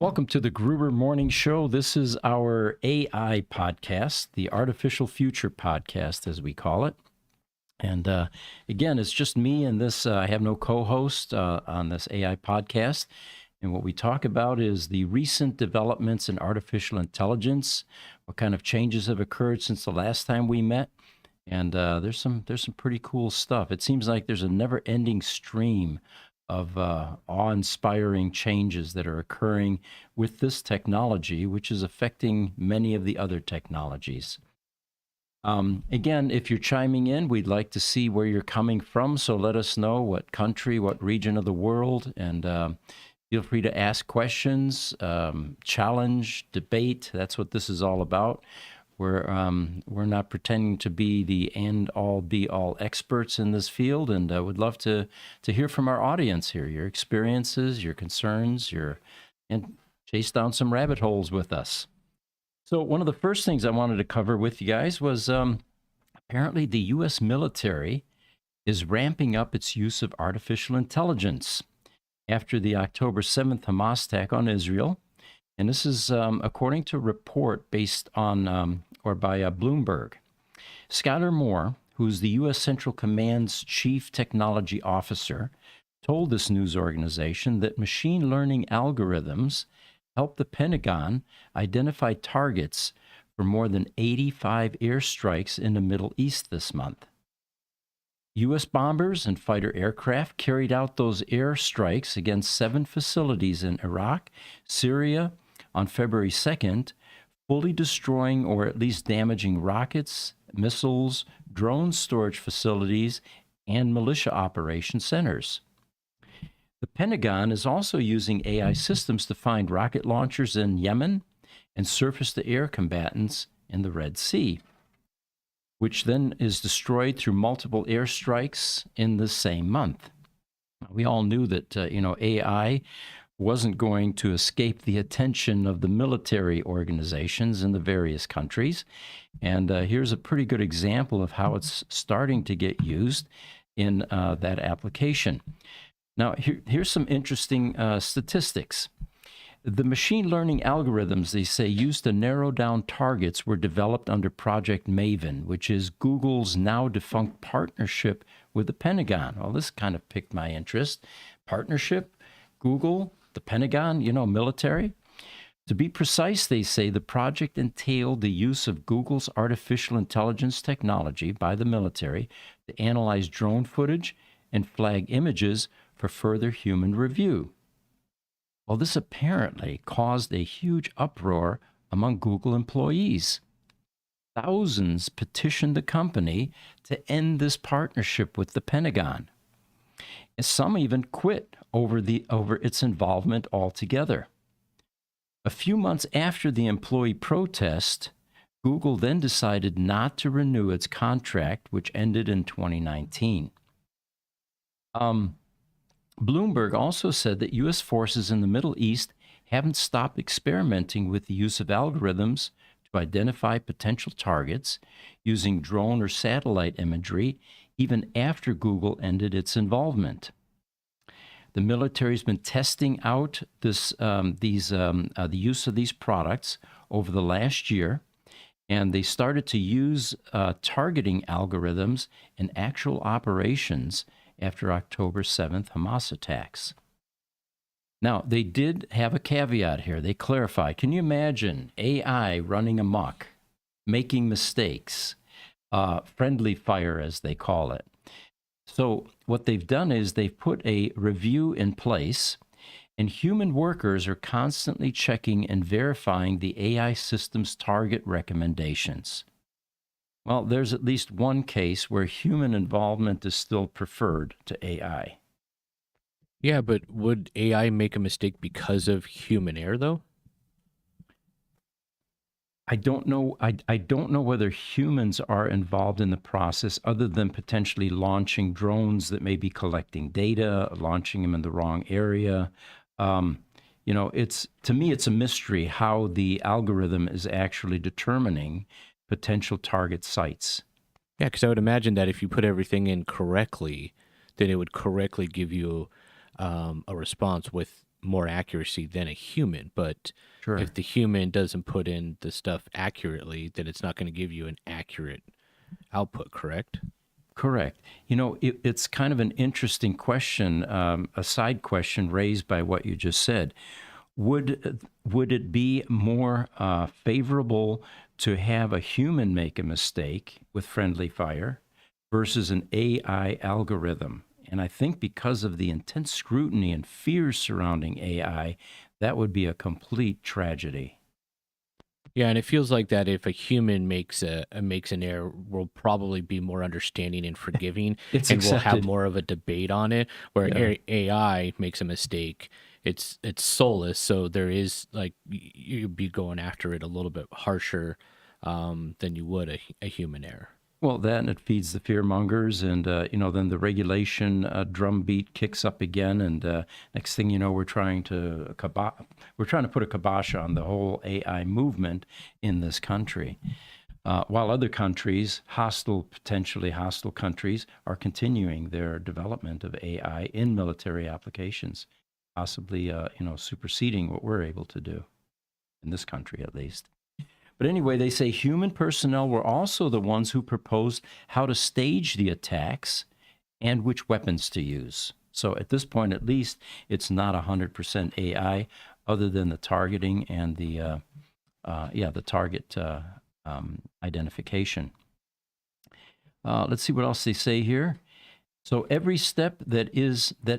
Welcome to the Gruber Morning Show. This is our AI podcast, the Artificial Future podcast, as we call it. And again, it's just me and this. I have no co-host on this AI podcast. And what we talk about is the recent developments in artificial intelligence, what kind of changes have occurred since the last time we met. And there's some pretty cool stuff. It seems like there's a never-ending stream of awe-inspiring changes that are occurring with this technology, which is affecting many of the other technologies. Again, if you're chiming in, we'd like to see where you're coming from. So let us know what country, what region of the world, and feel free to ask questions, challenge, debate. That's what this is all about. We're not pretending to be the end-all, be-all experts in this field, and would love to hear from our audience here, your experiences, your concerns, and chase down some rabbit holes with us. So one of the first things I wanted to cover with you guys was apparently the U.S. military is ramping up its use of artificial intelligence after the October 7th Hamas attack on Israel. And this is according to a report based on, or by Bloomberg. Skylar Moore, who's the U.S. Central Command's chief technology officer, told this news organization that machine learning algorithms helped the Pentagon identify targets for more than 85 airstrikes in the Middle East this month. U.S. bombers and fighter aircraft carried out those airstrikes against 7 facilities in Iraq, Syria, on February 2nd, fully destroying or at least damaging rockets, missiles, drone storage facilities, and militia operation centers. The Pentagon is also using AI systems to find rocket launchers in Yemen and surface-to-air combatants in the Red Sea, which then is destroyed through multiple airstrikes in the same month. We all knew that, AI wasn't going to escape the attention of the military organizations in the various countries. And here's a pretty good example of how it's starting to get used in that application. Now, here's some interesting statistics. The machine learning algorithms, they say, used to narrow down targets were developed under Project Maven, which is Google's now defunct partnership with the Pentagon. Well, this kind of piqued my interest. Partnership, Google, the Pentagon, military. To be precise, they say the project entailed the use of Google's artificial intelligence technology by the military to analyze drone footage and flag images for further human review. Well, this apparently caused a huge uproar among Google employees. Thousands petitioned the company to end this partnership with the Pentagon. And some even quit over its involvement altogether. A few months after the employee protest, Google then decided not to renew its contract, which ended in 2019. Bloomberg also said that U.S. forces in the Middle East haven't stopped experimenting with the use of algorithms to identify potential targets using drone or satellite imagery, even after Google ended its involvement. The military's been testing out the use of these products over the last year, and they started to use targeting algorithms in actual operations after October 7th Hamas attacks. Now, they did have a caveat here. They clarified. Can you imagine AI running amok, making mistakes, friendly fire, as they call it? So what they've done is they've put a review in place, and human workers are constantly checking and verifying the AI system's target recommendations. Well, there's at least one case where human involvement is still preferred to AI. Yeah, but would AI make a mistake because of human error, though? I don't know. I don't know whether humans are involved in the process, other than potentially launching drones that may be collecting data, launching them in the wrong area. To me, it's a mystery how the algorithm is actually determining potential target sites. Yeah, because I would imagine that if you put everything in correctly, then it would correctly give you a response with more accuracy than a human. But Sure. if the human doesn't put in the stuff accurately, then it's not going to give you an accurate output, correct? Correct. It's kind of an interesting question, a side question raised by what you just said. Would it be more favorable to have a human make a mistake with friendly fire versus an AI algorithm? And I think because of the intense scrutiny and fears surrounding AI, that would be a complete tragedy. Yeah, and it feels like that if a human makes an error, we'll probably be more understanding and forgiving, It's and we'll have accepted. more of a debate on it. Where Yeah. AI makes a mistake, it's soulless, so there is like you'd be going after it a little bit harsher than you would a human error. Well, that and it feeds the fear mongers, and then the regulation drumbeat kicks up again, and next thing you know, we're trying to put a kibosh on the whole AI movement in this country, while other countries, potentially hostile countries, are continuing their development of AI in military applications, possibly superseding what we're able to do in this country, at least. But anyway, they say human personnel were also the ones who proposed how to stage the attacks and which weapons to use. So at this point, at least, it's not 100% AI, other than the targeting and the target identification. Let's see what else they say here. So every step that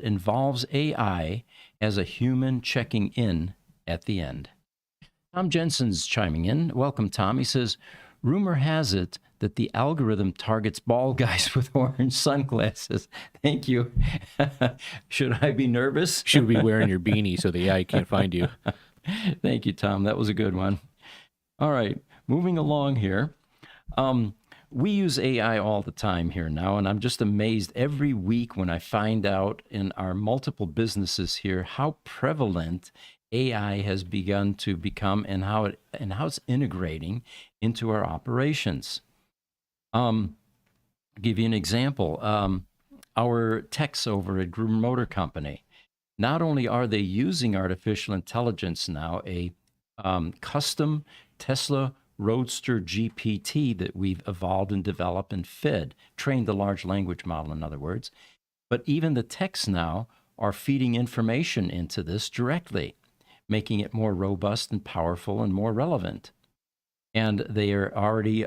involves AI as a human checking in at the end. Tom Jensen's chiming in. Welcome, Tom. He says, rumor has it that the algorithm targets bald guys with orange sunglasses. Thank you. Should I be nervous? Should be wearing your beanie so the AI can't find you. Thank you, Tom. That was a good one. All right, moving along here. We use AI all the time here now, and I'm just amazed every week when I find out in our multiple businesses here how prevalent AI has begun to become, and how it's integrating into our operations. Give you an example. Our techs over at Gruber Motor Company, not only are they using artificial intelligence now, a custom Tesla Roadster GPT that we've evolved and developed and trained the large language model, in other words, but even the techs now are feeding information into this directly, making it more robust and powerful and more relevant. And they are already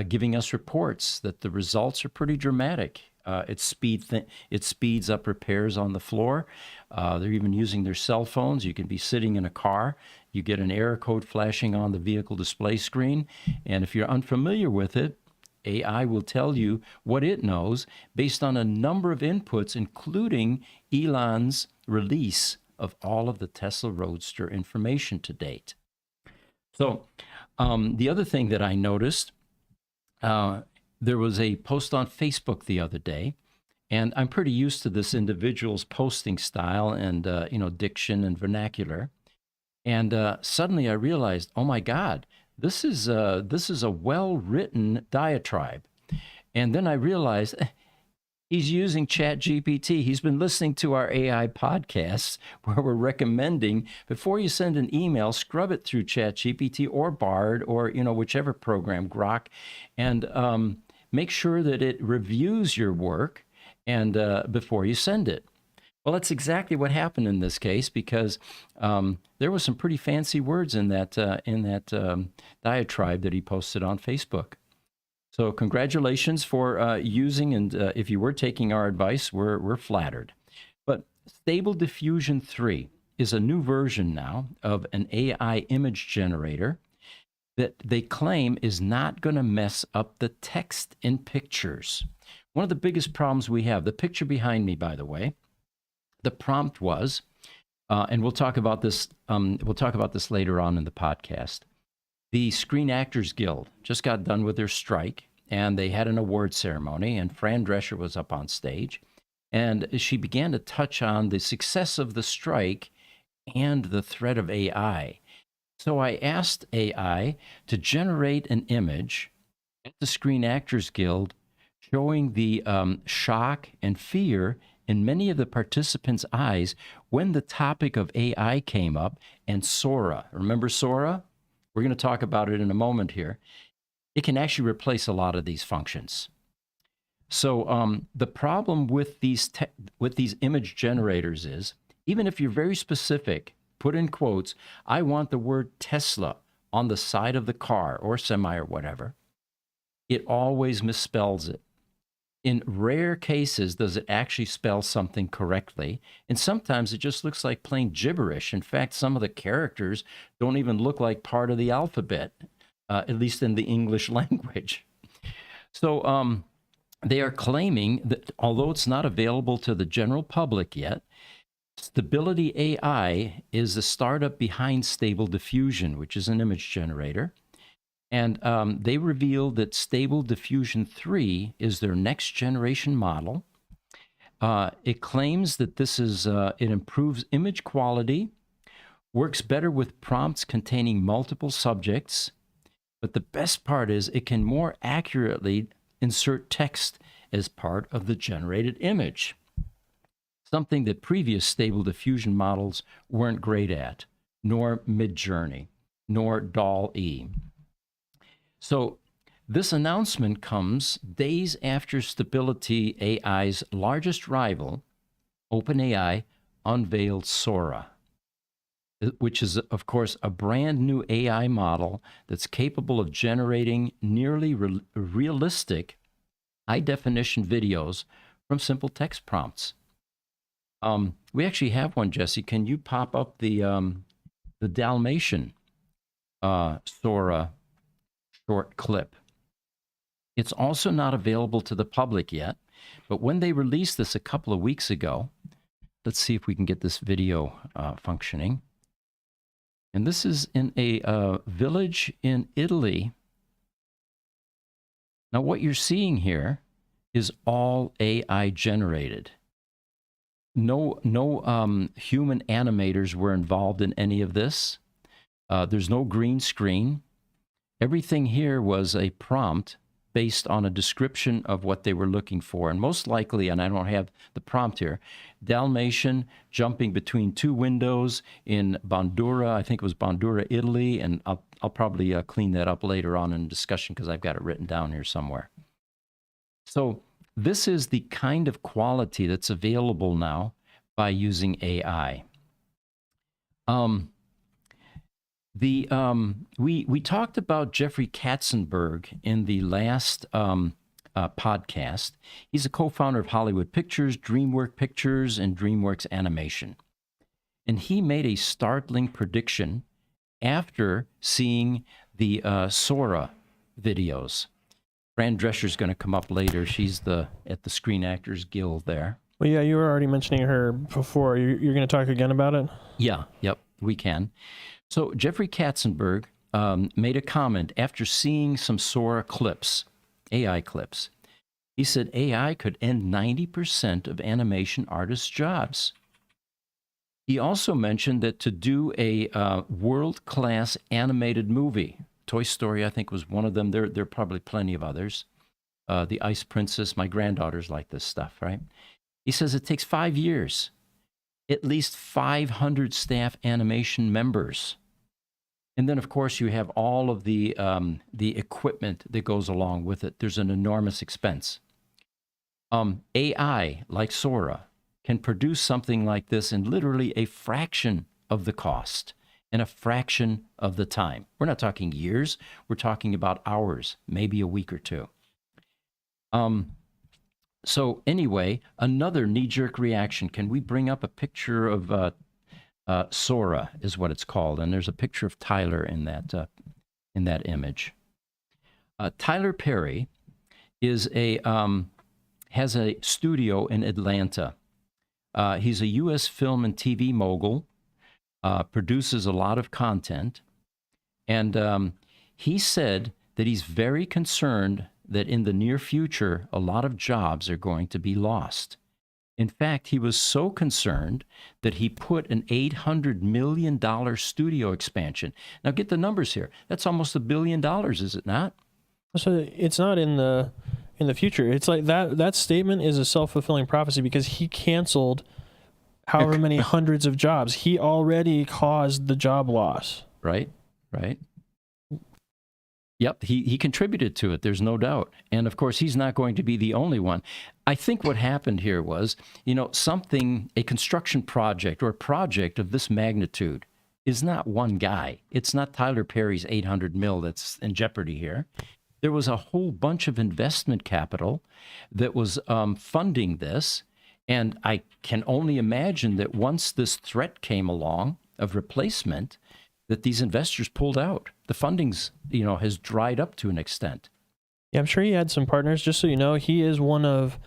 giving us reports that the results are pretty dramatic. It speeds up repairs on the floor. They're even using their cell phones. You can be sitting in a car. You get an error code flashing on the vehicle display screen. And if you're unfamiliar with it, AI will tell you what it knows based on a number of inputs, including Elon's release of all of the Tesla Roadster information to date. So the other thing that I noticed, there was a post on Facebook the other day, and I'm pretty used to this individual's posting style and diction and vernacular. And suddenly I realized, oh my God, this is a well-written diatribe. And then I realized he's using ChatGPT. He's been listening to our AI podcasts where we're recommending, before you send an email, scrub it through ChatGPT or Bard or whichever program, Grok, and make sure that it reviews your work and before you send it. Well, that's exactly what happened in this case, because there was some pretty fancy words in that diatribe that he posted on Facebook. So congratulations for using, and if you were taking our advice, we're flattered. But Stable Diffusion 3 is a new version now of an AI image generator that they claim is not going to mess up the text in pictures. One of the biggest problems we have, the picture behind me, by the way, the prompt was, and we'll talk about this later on in the podcast. The Screen Actors Guild just got done with their strike, and they had an award ceremony, and Fran Drescher was up on stage, and she began to touch on the success of the strike and the threat of AI. So I asked AI to generate an image at the Screen Actors Guild showing the shock and fear in many of the participants' eyes when the topic of AI came up and Sora. Remember Sora? We're going to talk about it in a moment here. It can actually replace a lot of these functions. So the problem with these image generators is, even if you're very specific, put in quotes, I want the word Tesla on the side of the car or semi or whatever, it always misspells it. In rare cases, does it actually spell something correctly? And sometimes it just looks like plain gibberish. In fact, some of the characters don't even look like part of the alphabet, at least in the English language. So they are claiming that although it's not available to the general public yet, Stability AI is the startup behind Stable Diffusion, which is an image generator. And they revealed that Stable Diffusion 3 is their next generation model. It claims that this is, it improves image quality, works better with prompts containing multiple subjects. But the best part is it can more accurately insert text as part of the generated image, something that previous Stable Diffusion models weren't great at, nor Midjourney, nor DALL-E. So this announcement comes days after Stability AI's largest rival, OpenAI, unveiled Sora, which is, of course, a brand new AI model that's capable of generating nearly realistic, high-definition videos from simple text prompts. We actually have one, Jesse. Can you pop up the Dalmatian Sora short clip? It's also not available to the public yet, but when they released this a couple of weeks ago, let's see if we can get this video functioning. And this is in a village in Italy. Now, what you're seeing here is all AI generated. No human animators were involved in any of this. There's no green screen. Everything here was a prompt based on a description of what they were looking for. And most likely, and I don't have the prompt here, Dalmatian jumping between two windows in Bandura, I think it was Bandura, Italy, and I'll probably clean that up later on in discussion because I've got it written down here somewhere. So this is the kind of quality that's available now by using AI. We talked about Jeffrey Katzenberg in the last podcast. He's a co-founder of Hollywood Pictures, DreamWorks Pictures, and DreamWorks Animation. And he made a startling prediction after seeing the Sora videos. Fran Drescher is going to come up later. She's at the Screen Actors Guild there. Well, yeah, you were already mentioning her before. You're going to talk again about it? Yeah, yep, we can. So Jeffrey Katzenberg made a comment after seeing some Sora clips, AI clips. He said AI could end 90% of animation artists' jobs. He also mentioned that to do a world-class animated movie, Toy Story, I think, was one of them. There are probably plenty of others. The Ice Princess, my granddaughters like this stuff, right? He says it takes 5 years, at least 500 staff animation members. And then, of course, you have all of the equipment that goes along with it. There's an enormous expense. AI, like Sora, can produce something like this in literally a fraction of the cost and a fraction of the time. We're not talking years. We're talking about hours, maybe a week or two. So anyway, another knee-jerk reaction. Can we bring up a picture of Sora is what it's called, and there's a picture of Tyler in that image. Tyler Perry is has a studio in Atlanta. He's a U.S. film and TV mogul, produces a lot of content, and he said that he's very concerned that in the near future, a lot of jobs are going to be lost. In fact, he was so concerned that he put an $800 million studio expansion. Now, get the numbers here. That's almost $1 billion, is it not? So it's not in the in the future. It's like that statement is a self-fulfilling prophecy because he canceled however many hundreds of jobs. He already caused the job loss. Right. Yep, he contributed to it, there's no doubt. And of course, he's not going to be the only one. I think what happened here was, a construction project or a project of this magnitude is not one guy. It's not Tyler Perry's 800 mil that's in jeopardy here. There was a whole bunch of investment capital that was funding this. And I can only imagine that once this threat came along of replacement, that these investors pulled out. The funding's, has dried up to an extent. Yeah, I'm sure he had some partners. Just so you know, he is one of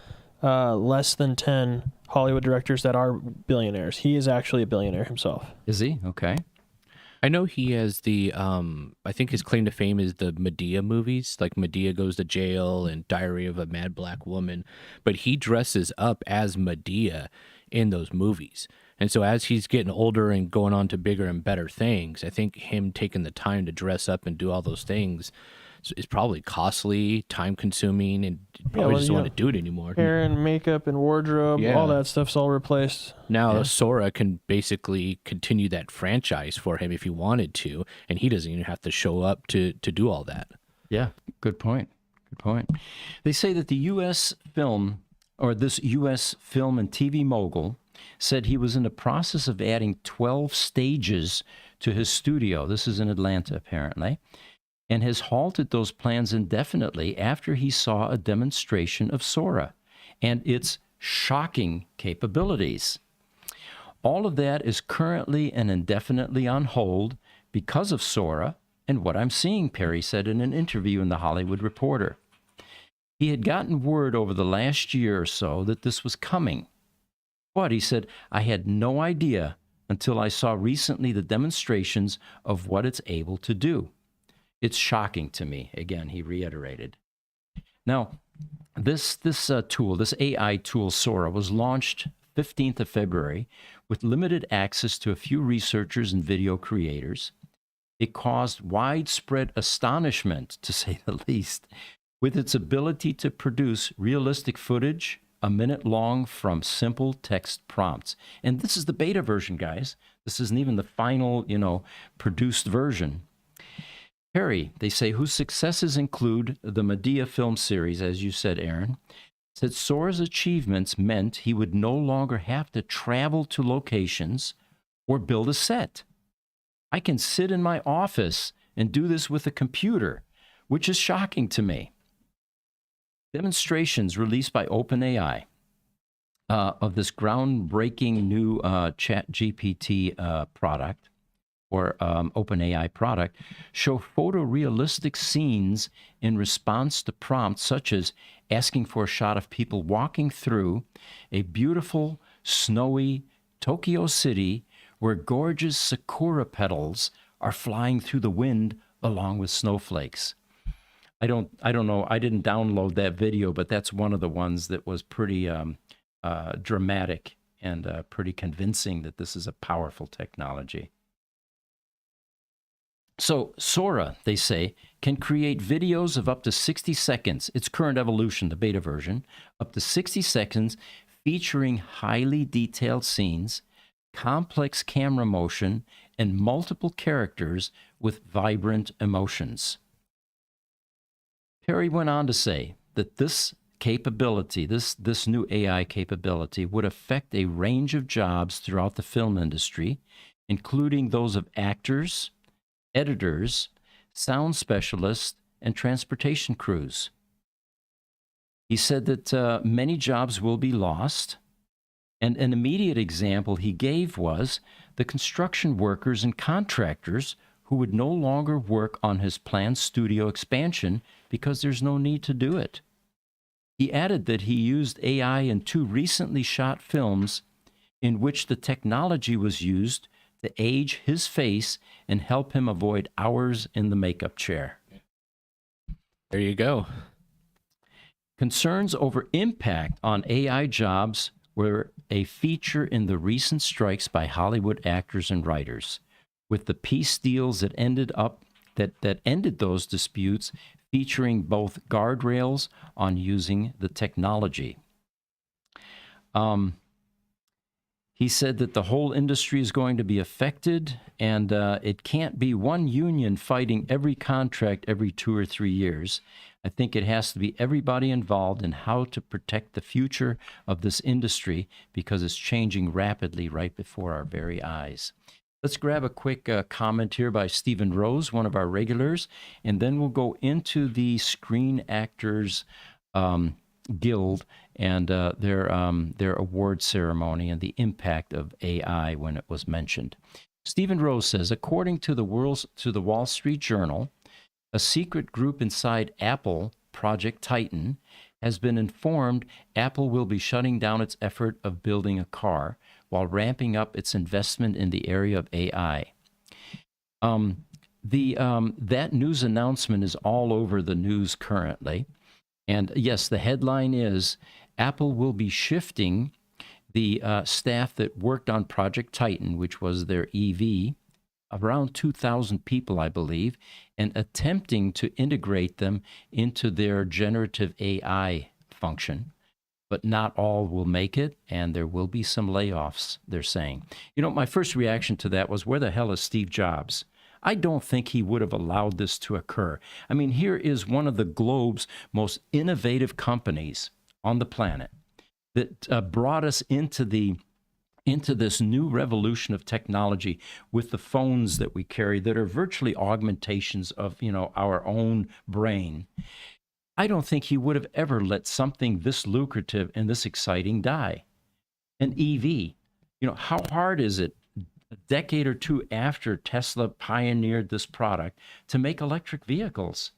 less than 10 Hollywood directors that are billionaires. He is actually a billionaire himself. Is he? Okay. I know he has the, I think his claim to fame is the Medea movies, like Medea Goes to Jail and Diary of a Mad Black Woman, but he dresses up as Medea in those movies. And so as he's getting older and going on to bigger and better things, I think him taking the time to dress up and do all those things is probably costly, time consuming, and probably doesn't want to do it anymore. Hair and makeup and wardrobe, all that stuff's all replaced. Now Sora can basically continue that franchise for him if he wanted to, and he doesn't even have to show up to do all that. Yeah, good point. They say that the U.S. film and TV mogul said he was in the process of adding 12 stages to his studio. This is in Atlanta, apparently, and has halted those plans indefinitely after he saw a demonstration of Sora and its shocking capabilities. All of that is currently and indefinitely on hold because of Sora and what I'm seeing, Perry said in an interview in The Hollywood Reporter. He had gotten word over the last year or so that this was coming. But he said, I had no idea until I saw recently the demonstrations of what it's able to do. It's shocking to me, again, he reiterated. Now, this tool, this AI tool, Sora, was launched 15th of February with limited access to a few researchers and video creators. It caused widespread astonishment, to say the least, with its ability to produce realistic footage, a minute long from simple text prompts. And this is the beta version, guys. This isn't even the final, produced version. Perry, they say, whose successes include the Medea film series, as you said, Aaron, said Sora's achievements meant he would no longer have to travel to locations or build a set. I can sit in my office and do this with a computer, which is shocking to me. Demonstrations released by OpenAI of this groundbreaking new ChatGPT product or OpenAI product show photorealistic scenes in response to prompts such as asking for a shot of people walking through a beautiful, snowy Tokyo city where gorgeous sakura petals are flying through the wind along with snowflakes. I don't know. I didn't download that video, but that's one of the ones that was pretty dramatic and pretty convincing that this is a powerful technology. So Sora, they say, can create videos of up to 60 seconds. Its current evolution, the beta version, up to 60 seconds, featuring highly detailed scenes, complex camera motion, and multiple characters with vibrant emotions. Perry went on to say that this capability, this new AI capability, would affect a range of jobs throughout the film industry, including those of actors, editors, sound specialists, and transportation crews. He said that many jobs will be lost, and an immediate example he gave was the construction workers and contractors who would no longer work on his planned studio expansion because there's no need to do it. He added that he used AI in 2 recently shot films in which the technology was used to age his face and help him avoid hours in the makeup chair. There you go. Concerns over impact on AI jobs were a feature in the recent strikes by Hollywood actors and writers, with the peace deals that ended those disputes featuring both guardrails on using the technology. He said that the whole industry is going to be affected, and it can't be one union fighting every contract every 2 or 3 years. I think it has to be everybody involved in how to protect the future of this industry because it's changing rapidly right before our very eyes. Let's grab a quick comment here by Stephen Rose, one of our regulars, and then we'll go into the Screen Actors Guild and their award ceremony and the impact of AI when it was mentioned. Stephen Rose says, according to the Wall Street Journal, a secret group inside Apple, Project Titan, has been informed Apple will be shutting down its effort of building a car while ramping up its investment in the area of AI. That news announcement is all over the news currently. And yes, the headline is, Apple will be shifting the staff that worked on Project Titan, which was their EV, around 2,000 people, I believe, and attempting to integrate them into their generative AI function. But not all will make it, and there will be some layoffs, they're saying. You know, my first reaction to that was, where the hell is Steve Jobs? I don't think he would have allowed this to occur. I mean, here is one of the globe's most innovative companies on the planet that brought us into this new revolution of technology with the phones that we carry that are virtually augmentations of, our own brain. I don't think he would have ever let something this lucrative and this exciting die. An EV, how hard is it a decade or two after Tesla pioneered this product to make electric vehicles?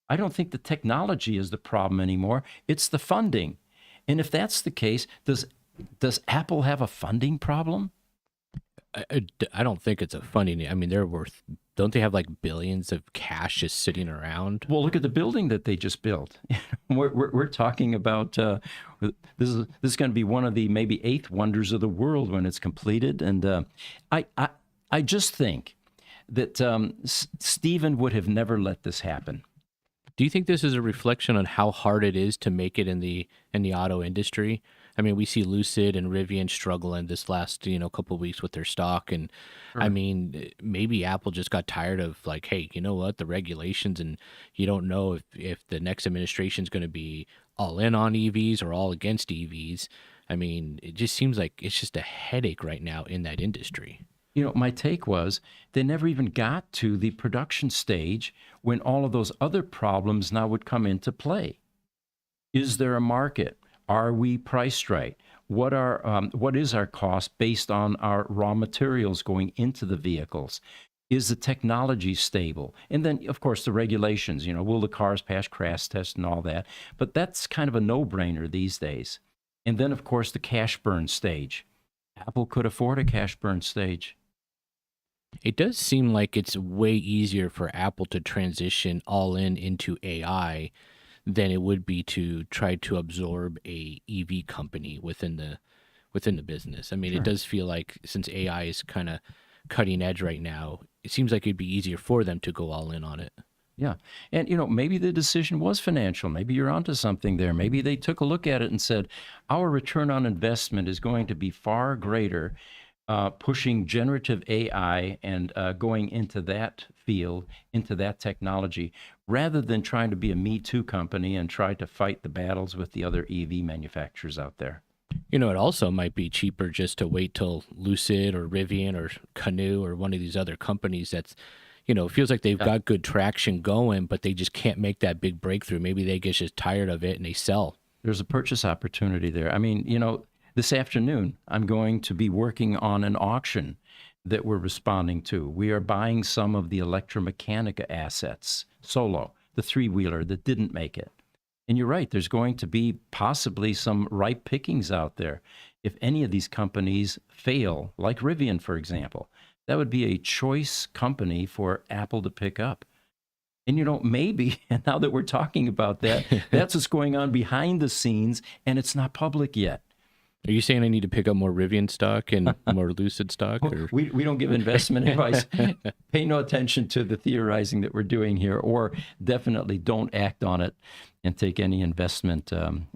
I don't think the technology is the problem anymore. It's the funding. And if that's the case, does Apple have a funding problem? I don't think it's a funding. I mean, they're worth. Don't they have like billions of cash just sitting around? Well, look at the building that they just built. We're talking about this is going to be one of the maybe 8th wonders of the world when it's completed. And I just think that Stephen would have never let this happen. Do you think this is a reflection on how hard it is to make it in the auto industry? I mean, we see Lucid and Rivian struggling this last, couple of weeks with their stock. And Sure. I mean, maybe Apple just got tired of like, hey, you know what, the regulations, and you don't know if the next administration is going to be all in on EVs or all against EVs. I mean, it just seems like it's just a headache right now in that industry. My take was they never even got to the production stage when all of those other problems now would come into play. Is there a market? Are we priced right? What is our cost based on our raw materials going into the vehicles? Is the technology stable? And then, of course, the regulations, will the cars pass crash tests and all that? But that's kind of a no-brainer these days. And then, of course, the cash burn stage. Apple could afford a cash burn stage. It does seem like it's way easier for Apple to transition all into AI than it would be to try to absorb a EV company within the business. I mean, Sure. It does feel like since AI is kind of cutting edge right now, it seems like it'd be easier for them to go all in on it. Yeah. And, maybe the decision was financial. Maybe you're onto something there. Maybe they took a look at it and said, our return on investment is going to be far greater pushing generative AI and going into that field, into that technology, rather than trying to be a Me Too company and try to fight the battles with the other EV manufacturers out there. It also might be cheaper just to wait till Lucid or Rivian or Canoo or one of these other companies that's, it feels like they've got good traction going, but they just can't make that big breakthrough. Maybe they get just tired of it and they sell. There's a purchase opportunity there. I mean, this afternoon, I'm going to be working on an auction that we're responding to. We are buying some of the Electromechanica assets, Solo, the three-wheeler that didn't make it. And you're right, there's going to be possibly some ripe pickings out there. If any of these companies fail, like Rivian, for example, that would be a choice company for Apple to pick up. And, maybe, and now that we're talking about that, that's what's going on behind the scenes, and it's not public yet. Are you saying I need to pick up more Rivian stock and more Lucid stock? Or? We don't give investment advice. Pay no attention to the theorizing that we're doing here, or definitely don't act on it and take any investment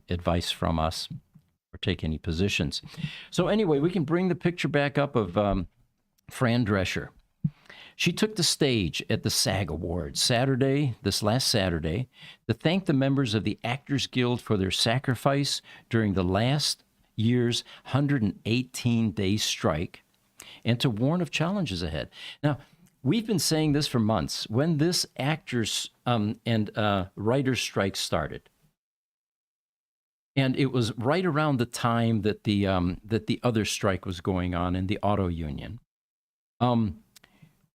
advice from us or take any positions. So anyway, we can bring the picture back up of Fran Drescher. She took the stage at the SAG Awards this last Saturday, to thank the members of the Actors Guild for their sacrifice during the last year's 118-day strike and to warn of challenges ahead. Now, we've been saying this for months. When this actors and writers strike started, and it was right around the time that the other strike was going on in the auto union,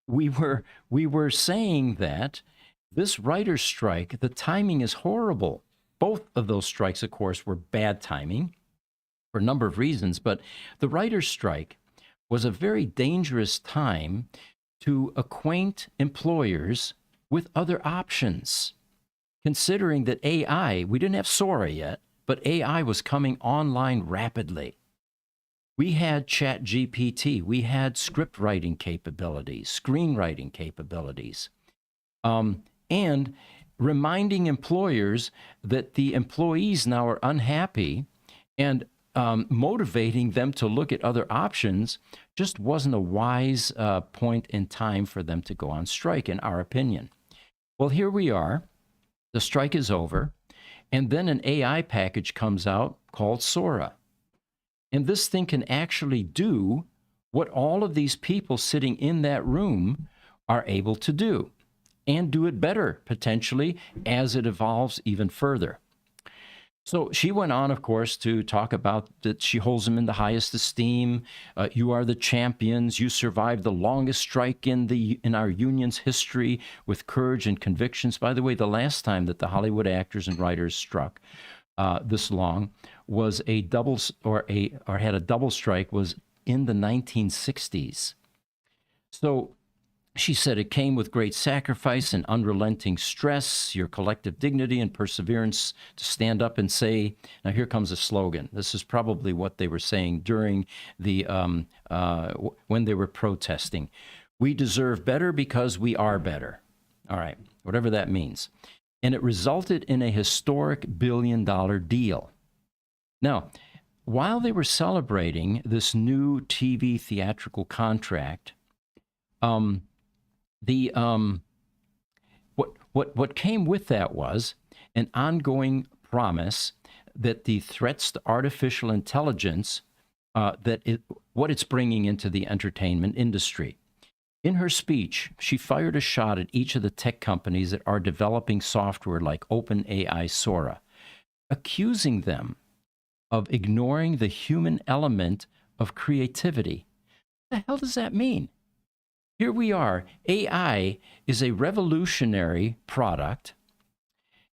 we were saying that this writer's strike, the timing is horrible. Both of those strikes, of course, were bad timing for a number of reasons, but the writer's strike was a very dangerous time to acquaint employers with other options, considering that AI, we didn't have Sora yet, but AI was coming online rapidly. We had ChatGPT, we had script writing capabilities, screenwriting capabilities, and reminding employers that the employees now are unhappy and motivating them to look at other options just wasn't a wise point in time for them to go on strike, in our opinion. Well, here we are. The strike is over, and then an AI package comes out called Sora. And this thing can actually do what all of these people sitting in that room are able to do, and do it better, potentially, as it evolves even further. So she went on, of course, to talk about that she holds them in the highest esteem. You are the champions. You survived the longest strike in our union's history with courage and convictions. By the way, the last time that the Hollywood actors and writers struck this long was had a double strike was in the 1960s. So she said it came with great sacrifice and unrelenting stress, your collective dignity and perseverance to stand up and say, now here comes a slogan. This is probably what they were saying during the when they were protesting. We deserve better because we are better. All right, whatever that means. And it resulted in a historic $1 billion deal. Now, while they were celebrating this new TV theatrical contract, what came with that was an ongoing promise that the threats to artificial intelligence, what it's bringing into the entertainment industry. In her speech, she fired a shot at each of the tech companies that are developing software like OpenAI Sora, accusing them of ignoring the human element of creativity. What the hell does that mean? Here we are. AI is a revolutionary product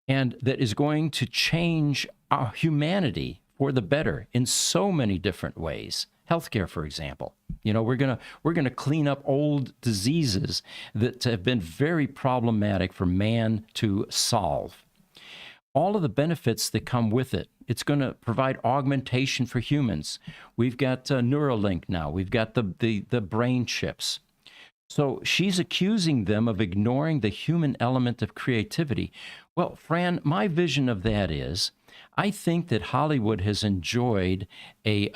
and that is going to change our humanity for the better in so many different ways. Healthcare, for example. You know, we're gonna clean up old diseases that have been very problematic for man to solve. All of the benefits that come with it. It's going to provide augmentation for humans. We've got Neuralink now. We've got the brain chips. So she's accusing them of ignoring the human element of creativity. Well, Fran, my vision of that is, I think that Hollywood has enjoyed a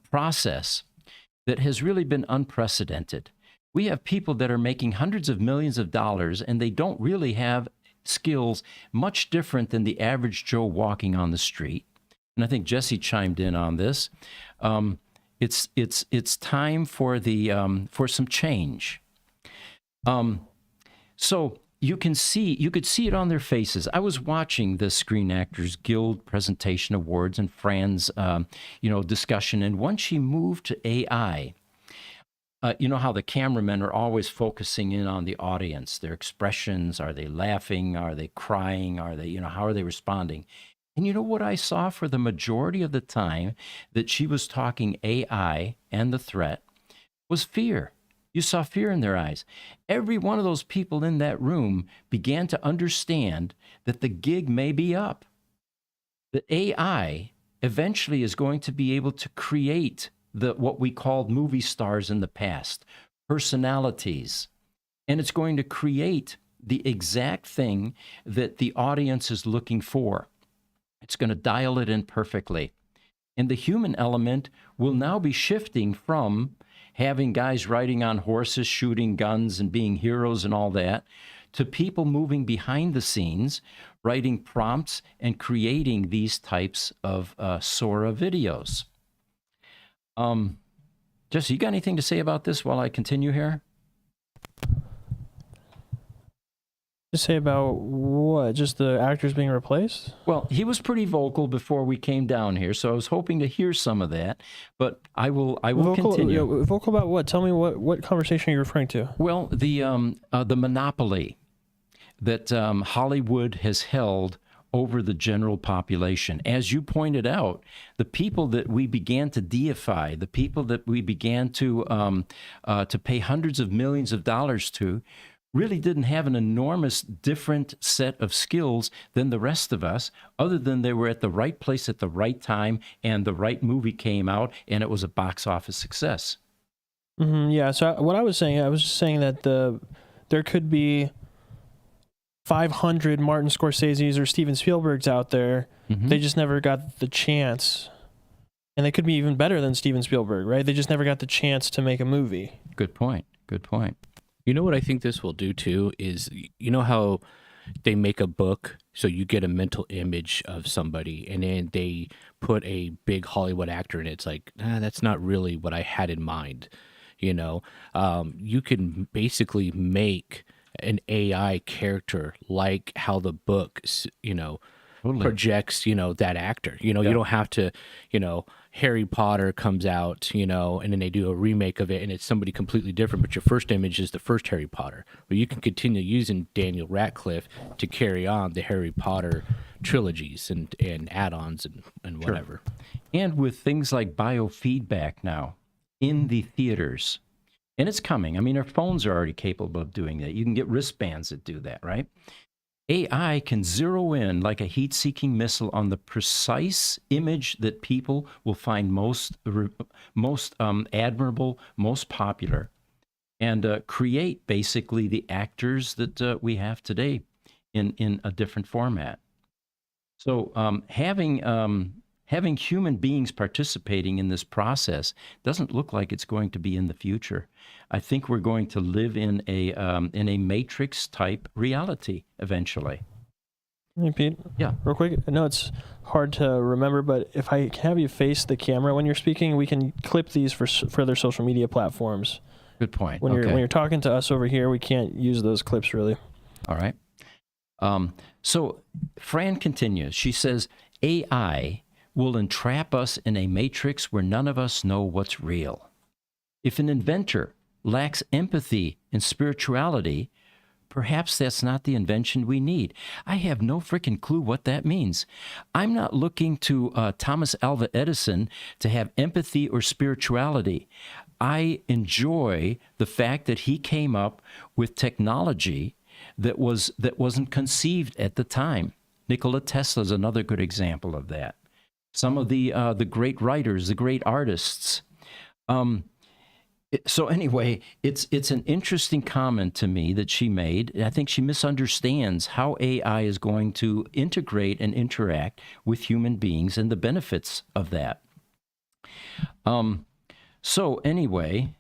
process that has really been unprecedented. We have people that are making hundreds of millions of dollars, and they don't really have skills much different than the average Joe walking on the street. And I think Jesse chimed in on this. It's time for for some change. So you could see it on their faces. I was watching the Screen Actors Guild presentation awards and Fran's discussion, and once she moved to AI, you know how the cameramen are always focusing in on the audience, their expressions. Are they laughing? Are they crying? Are they, how are they responding? And you know what I saw for the majority of the time that she was talking AI and the threat was fear. You saw fear in their eyes. Every one of those people in that room began to understand that the gig may be up, that AI eventually is going to be able to create what we called movie stars in the past, personalities, and it's going to create the exact thing that the audience is looking for. It's going to dial it in perfectly. And the human element will now be shifting from having guys riding on horses, shooting guns, and being heroes and all that, to people moving behind the scenes, writing prompts and creating these types of Sora videos. Jesse, you got anything to say about this while I continue here? To say about what? Just the actors being replaced? Well, he was pretty vocal before we came down here, so I was hoping to hear some of that. But I will continue. Vocal about what? Tell me what conversation are you referring to? Well, the monopoly that Hollywood has held over the general population. As you pointed out, the people that we began to deify, the people that we began to pay hundreds of millions of dollars to, really didn't have an enormous different set of skills than the rest of us, other than they were at the right place at the right time and the right movie came out and it was a box office success. Yeah, so what I was just saying that there could be 500 Martin Scorsese's or Steven Spielberg's out there. Mm-hmm. They just never got the chance. And they could be even better than Steven Spielberg, right? They just never got the chance to make a movie. Good point. Good point. You know what I think this will do too is, you know how they make a book so you get a mental image of somebody and then they put a big Hollywood actor in it. It's like, that's not really what I had in mind. You know, you can basically make an AI character like how the book, you know, totally projects, you know, that actor. You know, you don't have to, you know, Harry Potter comes out, you know, and then they do a remake of it and it's somebody completely different, but your first image is the first Harry Potter. But you can continue using Daniel Radcliffe to carry on the Harry Potter trilogies and add-ons and whatever. Sure. And with things like biofeedback now in the theaters, and it's coming. I mean, our phones are already capable of doing that. You can get wristbands that do that, right? AI can zero in like a heat-seeking missile on the precise image that people will find most admirable, most popular, and create basically the actors that we have today in a different format. So having human beings participating in this process doesn't look like it's going to be in the future. I think we're going to live in a matrix type reality eventually. Hey, Pete. Yeah. Real quick. I know it's hard to remember, but if I can have you face the camera when you're speaking, we can clip these for further social media platforms. Good point. When you're talking to us over here, we can't use those clips really. All right. So Fran continues. She says, AI will entrap us in a matrix where none of us know what's real. If an inventor lacks empathy and spirituality, perhaps that's not the invention we need. I have no freaking clue what that means. I'm not looking to Thomas Alva Edison to have empathy or spirituality. I enjoy the fact that he came up with technology that wasn't conceived at the time. Nikola Tesla is another good example of that. Some of the great writers, the great artists. So anyway, it's an interesting comment to me that she made. I think she misunderstands how AI is going to integrate and interact with human beings and the benefits of that. So anyway,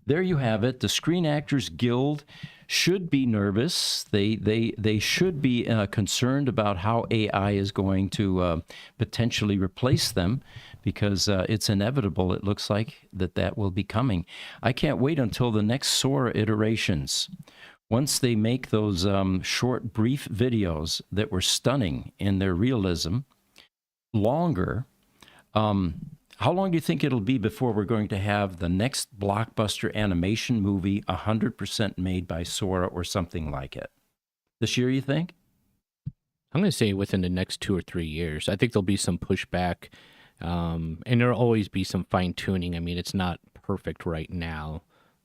there you have it. The Screen Actors Guild should be nervous. They should be concerned about how AI is going to potentially replace them, because it's inevitable. It looks like that will be coming. I can't wait until the next Sora iterations. Once they make those short, brief videos that were stunning in their realism, longer. How long do you think it'll be before we're going to have the next blockbuster animation movie 100% made by Sora or something like it? This year, you think? I'm going to say within the next 2 or 3 years. I think there'll be some pushback, and there'll always be some fine-tuning. I mean, it's not perfect right now.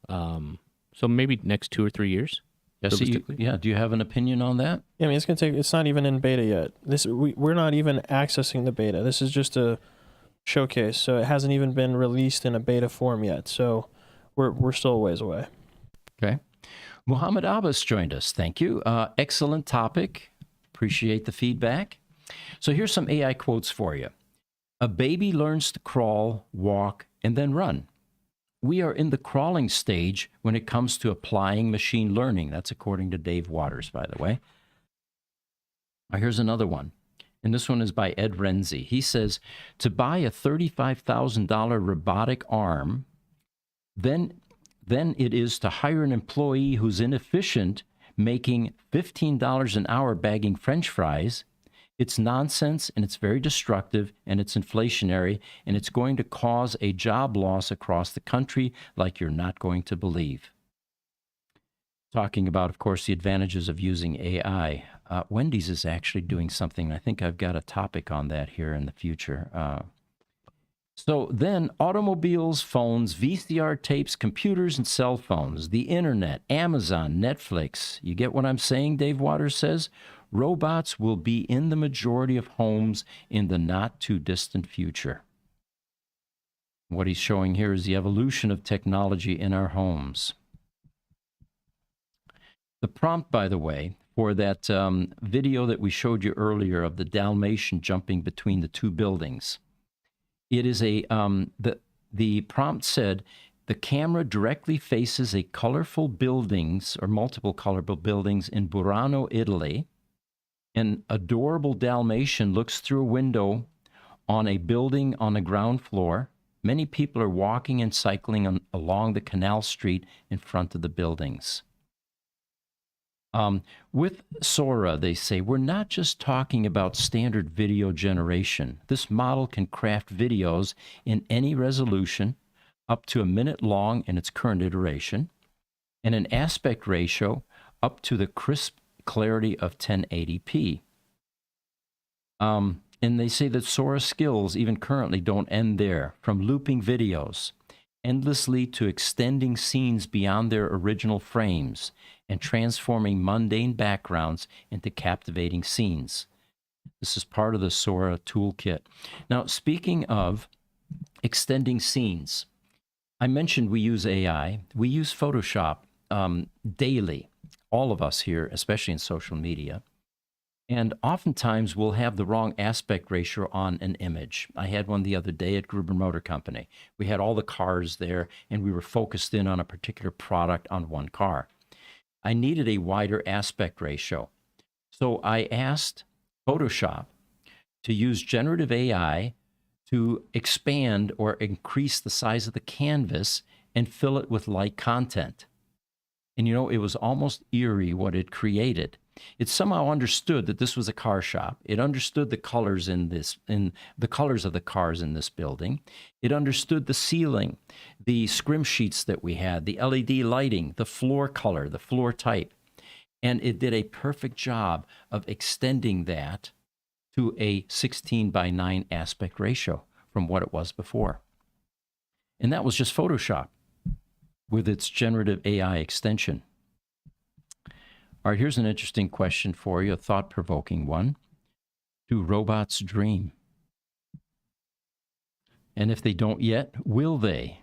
So maybe next 2 or 3 years? Yes, yeah. Do you have an opinion on that? Yeah, I mean, it's not even in beta yet. We're not even accessing the beta. This is just a showcase, so it hasn't even been released in a beta form yet. So we're still a ways away. Okay. Muhammad Abbas joined us. Thank you. Excellent topic. Appreciate the feedback. So here's some AI quotes for you. A baby learns to crawl, walk, and then run. We are in the crawling stage when it comes to applying machine learning. That's according to Dave Waters, by the way. Here's another one. And this one is by Ed Renzi. He says, to buy a $35,000 robotic arm, then it is to hire an employee who's inefficient, making $15 an hour bagging French fries. It's nonsense, and it's very destructive, and it's inflationary, and it's going to cause a job loss across the country like you're not going to believe. Talking about, of course, the advantages of using AI. Wendy's is actually doing something. I think I've got a topic on that here in the future. So then automobiles, phones, VCR tapes, computers, and cell phones, the internet, Amazon, Netflix. You get what I'm saying, Dave Waters says? Robots will be in the majority of homes in the not-too-distant future. What he's showing here is the evolution of technology in our homes. The prompt, by the way, for that video that we showed you earlier of the Dalmatian jumping between the two buildings, it is the prompt said, the camera directly faces a colorful buildings or multiple colorful buildings in Burano, Italy. An adorable Dalmatian looks through a window on a building on the ground floor. Many people are walking and cycling along the canal street in front of the buildings. With Sora, they say, we're not just talking about standard video generation. This model can craft videos in any resolution, up to a minute long in its current iteration, and an aspect ratio up to the crisp clarity of 1080p. And they say that Sora skills, even currently, don't end there. From looping videos endlessly to extending scenes beyond their original frames and transforming mundane backgrounds into captivating scenes. This is part of the Sora toolkit. Now, speaking of extending scenes, I mentioned we use AI. We use Photoshop daily, all of us here, especially in social media. And oftentimes we'll have the wrong aspect ratio on an image. I had one the other day at Gruber Motor Company. We had all the cars there, and we were focused in on a particular product on one car. I needed a wider aspect ratio. So I asked Photoshop to use generative AI to expand or increase the size of the canvas and fill it with light content. And you know, it was almost eerie what it created. It somehow understood that this was a car shop. It understood the colors in the colors of the cars in this building. It understood the ceiling, the scrim sheets that we had, the LED lighting, the floor color, the floor type. And it did a perfect job of extending that to a 16:9 aspect ratio from what it was before. And that was just Photoshop with its generative AI extension. All right, here's an interesting question for you, a thought-provoking one. Do robots dream? And if they don't yet, will they?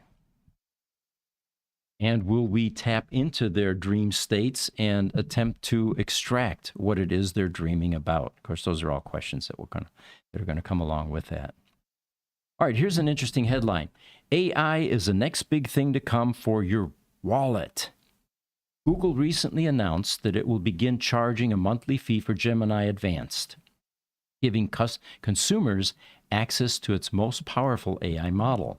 And will we tap into their dream states and attempt to extract what it is they're dreaming about? Of course, those are all questions that are going to come along with that. All right, here's an interesting headline. AI is the next big thing to come for your wallet. Google recently announced that it will begin charging a monthly fee for Gemini Advanced, giving consumers access to its most powerful AI model.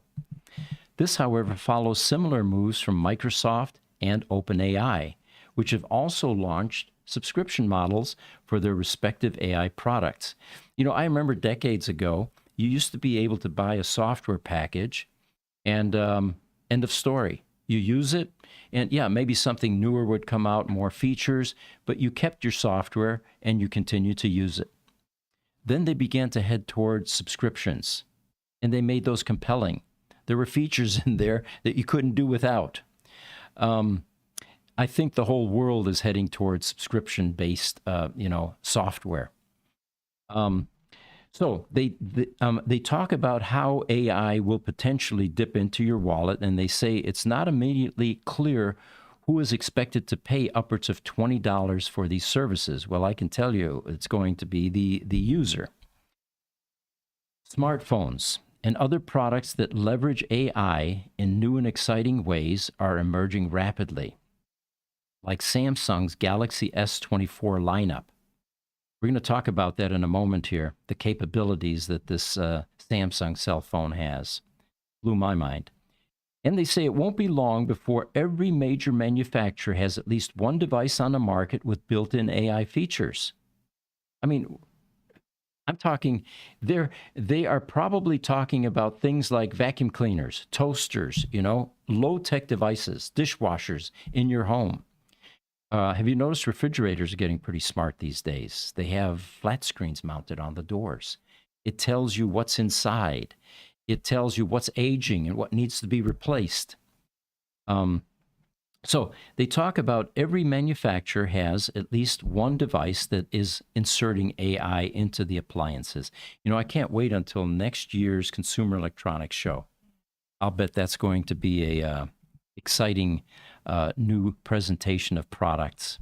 This, however, follows similar moves from Microsoft and OpenAI, which have also launched subscription models for their respective AI products. You know, I remember decades ago, you used to be able to buy a software package and end of story. You use it, and yeah, maybe something newer would come out, more features, but you kept your software and you continue to use it. Then they began to head towards subscriptions, and they made those compelling. There were features in there that you couldn't do without. I think the whole world is heading towards subscription-based, software. So they talk about how AI will potentially dip into your wallet, and they say it's not immediately clear who is expected to pay upwards of $20 for these services. Well, I can tell you it's going to be the user. Smartphones and other products that leverage AI in new and exciting ways are emerging rapidly, like Samsung's Galaxy S24 lineup. We're going to talk about that in a moment here, the capabilities that this Samsung cell phone has. Blew my mind. And they say it won't be long before every major manufacturer has at least one device on the market with built-in AI features. I mean, I'm talking, they are probably talking about things like vacuum cleaners, toasters, low-tech devices, dishwashers in your home. Have you noticed refrigerators are getting pretty smart these days? They have flat screens mounted on the doors. It tells you what's inside. It tells you what's aging and what needs to be replaced. So they talk about every manufacturer has at least one device that is inserting AI into the appliances. I can't wait until next year's Consumer Electronics Show. I'll bet that's going to be a exciting new presentation of products.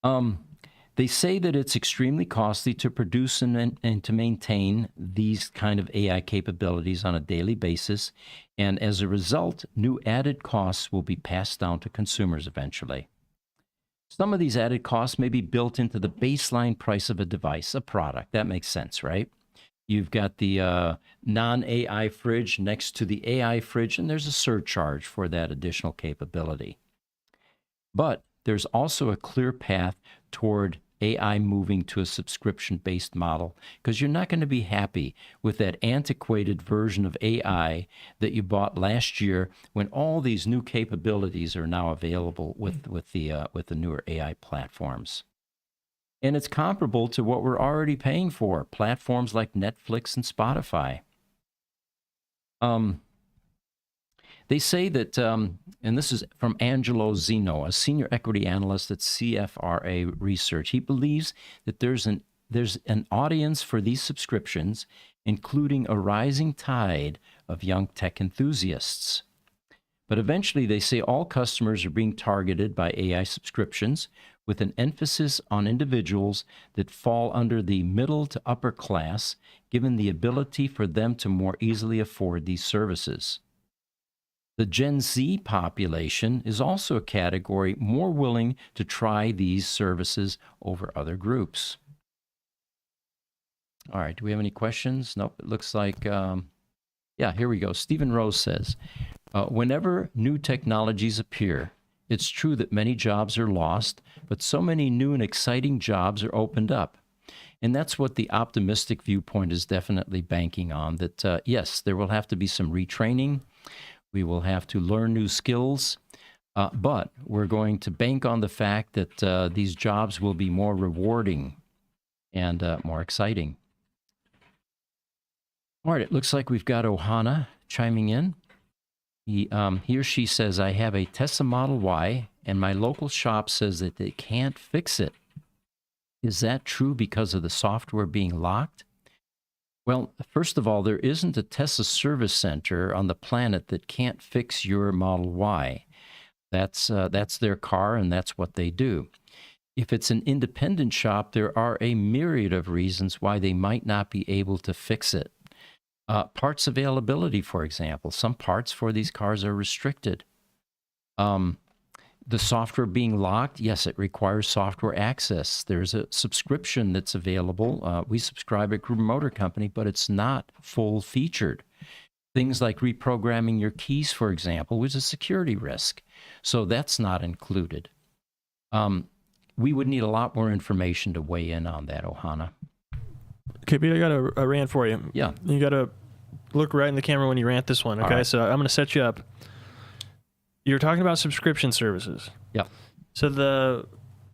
They say that it's extremely costly to produce and to maintain these kind of AI capabilities on a daily basis, and as a result, new added costs will be passed down to consumers eventually. Some of these added costs may be built into the baseline price of a device, a product. That makes sense, right? You've got the non-AI fridge next to the AI fridge, and there's a surcharge for that additional capability. But there's also a clear path toward AI moving to a subscription-based model, because you're not going to be happy with that antiquated version of AI that you bought last year when all these new capabilities are now available with the newer AI platforms. And it's comparable to what we're already paying for, platforms like Netflix and Spotify. They say that, and this is from Angelo Zeno, a senior equity analyst at CFRA Research. He believes that there's an audience for these subscriptions, including a rising tide of young tech enthusiasts. But eventually, they say all customers are being targeted by AI subscriptions, with an emphasis on individuals that fall under the middle to upper class, given the ability for them to more easily afford these services. The Gen Z population is also a category more willing to try these services over other groups. All right, do we have any questions? Nope, it looks like, yeah, here we go. Stephen Rose says, whenever new technologies appear, it's true that many jobs are lost, but so many new and exciting jobs are opened up. And that's what the optimistic viewpoint is definitely banking on, that yes, there will have to be some retraining. We will have to learn new skills, but we're going to bank on the fact that these jobs will be more rewarding and more exciting. All right, it looks like we've got Ohana chiming in. He or she says, I have a Tesla Model Y, and my local shop says that they can't fix it. Is that true because of the software being locked? Well, first of all, there isn't a Tesla service center on the planet that can't fix your Model Y. That's their car, and that's what they do. If it's an independent shop, there are a myriad of reasons why they might not be able to fix it. Parts availability, for example. Some parts for these cars are restricted. The software being locked, yes, it requires software access. There's a subscription that's available. We subscribe at Gruber Motor Company, but it's not full-featured. Things like reprogramming your keys, for example, was a security risk. So that's not included. We would need a lot more information to weigh in on that, Ohana. Okay, Pete, I got a rant for you. Yeah. You got to look right in the camera when you rant this one, okay? Right. So I'm going to set you up. You're talking about subscription services. Yeah. So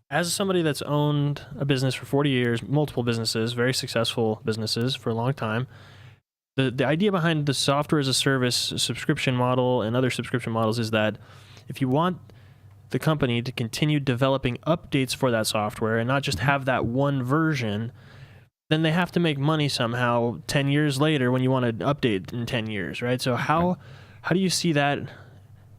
as somebody that's owned a business for 40 years, multiple businesses, very successful businesses for a long time, the idea behind the software as a service subscription model and other subscription models is that if you want the company to continue developing updates for that software and not just have that one version, then they have to make money somehow 10 years later when you want to update in 10 years, right? So how do you see that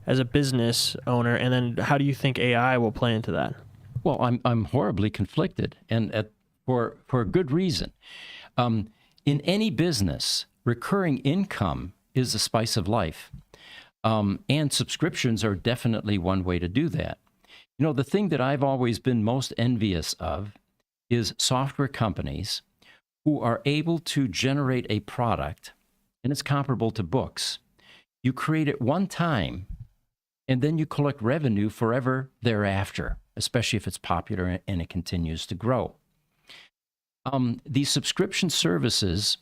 as a business owner, and then how do you think AI will play into that? Well, I'm horribly conflicted, and for a good reason. In any business, recurring income is the spice of life, and subscriptions are definitely one way to do that. You know, the thing that I've always been most envious of is software companies who are able to generate a product, and it's comparable to books. You create it one time, and then you collect revenue forever thereafter, especially if it's popular and it continues to grow. These subscription services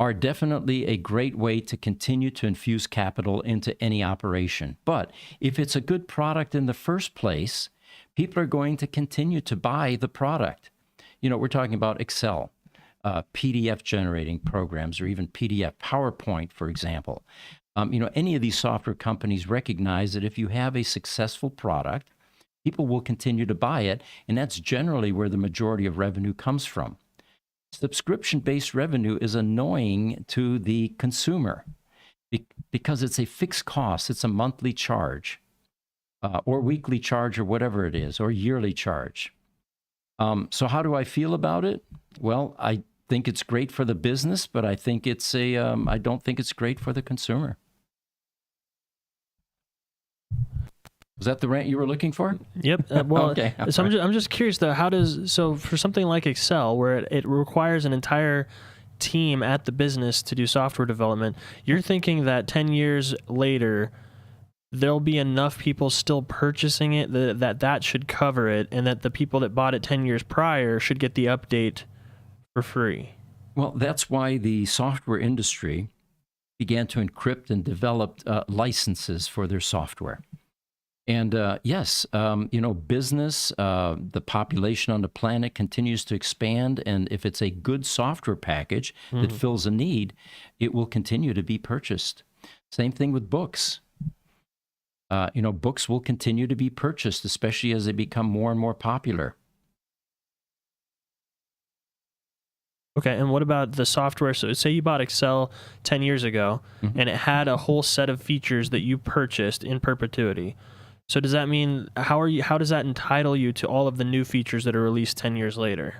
are definitely a great way to continue to infuse capital into any operation. But if it's a good product in the first place, people are going to continue to buy the product. You know, we're talking about Excel, PDF generating programs, or even PDF, PowerPoint, for example. You know, any of these software companies recognize that if you have a successful product, people will continue to buy it, and that's generally where the majority of revenue comes from. Subscription-based revenue is annoying to the consumer because it's a fixed cost. It's a monthly charge, or weekly charge, or whatever it is, or yearly charge. So how do I feel about it? Well, I think it's great for the business, but I think it's I don't think it's great for the consumer. Was that the rant you were looking for? Yep. Well, Okay. So I'm just curious though, so for something like Excel, where it requires an entire team at the business to do software development, you're thinking that 10 years later, there'll be enough people still purchasing it that should cover it, and that the people that bought it 10 years prior should get the update for free. Well, that's why the software industry began to encrypt and develop licenses for their software. And yes, you know, business, the population on the planet continues to expand. And if it's a good software package that fills a need, it will continue to be purchased. Same thing with books. You know, books will continue to be purchased, especially as they become more and more popular. Okay, and what about the software? So say you bought Excel 10 years ago, and it had a whole set of features that you purchased in perpetuity. So does that mean, how does that entitle you to all of the new features that are released 10 years later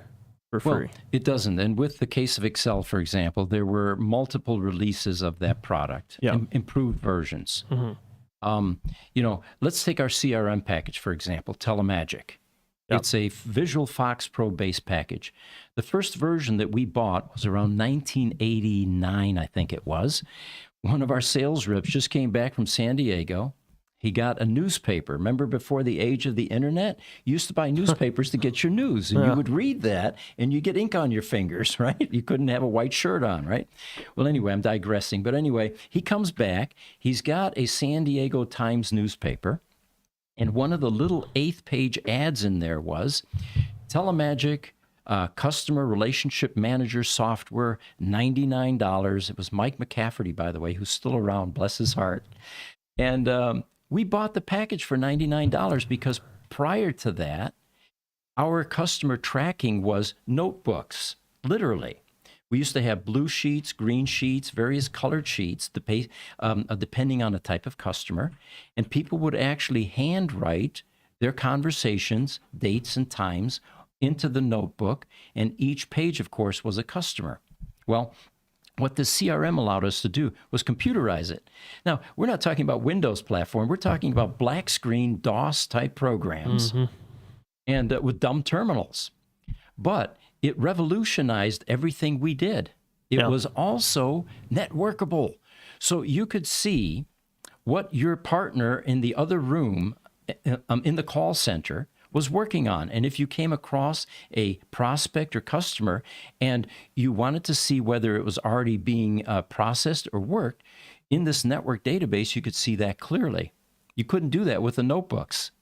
for free? Well, it doesn't. And with the case of Excel, for example, there were multiple releases of that product, improved versions. You know, let's take our CRM package, for example, Telemagic. It's a Visual Fox Pro base package. The first version that we bought was around 1989, I think it was. One of our sales reps just came back from San Diego. He got a newspaper. Remember, before the age of the internet, you used to buy newspapers to get your news, and you would read that, and you get ink on your fingers, right? You couldn't have a white shirt on, right? Well, anyway, I'm digressing. But anyway, he comes back. He's got a San Diego Times newspaper, and one of the little 8th-page ads in there was Telemagic Customer Relationship Manager software, $99. It was Mike McCafferty, by the way, who's still around, bless his heart. And we bought the package for $99 because prior to that, our customer tracking was notebooks, literally. We used to have blue sheets, green sheets, various colored sheets, depending on the type of customer. And people would actually handwrite their conversations, dates and times into the notebook. And each page, of course, was a customer. Well, what the CRM allowed us to do was computerize it. Now, we're not talking about Windows platform. We're talking about black screen DOS-type programs and with dumb terminals. But it revolutionized everything we did. It was also networkable. So you could see what your partner in the other room in the call center was working on. And if you came across a prospect or customer and you wanted to see whether it was already being processed or worked, in this network database, you could see that clearly. You couldn't do that with the notebooks.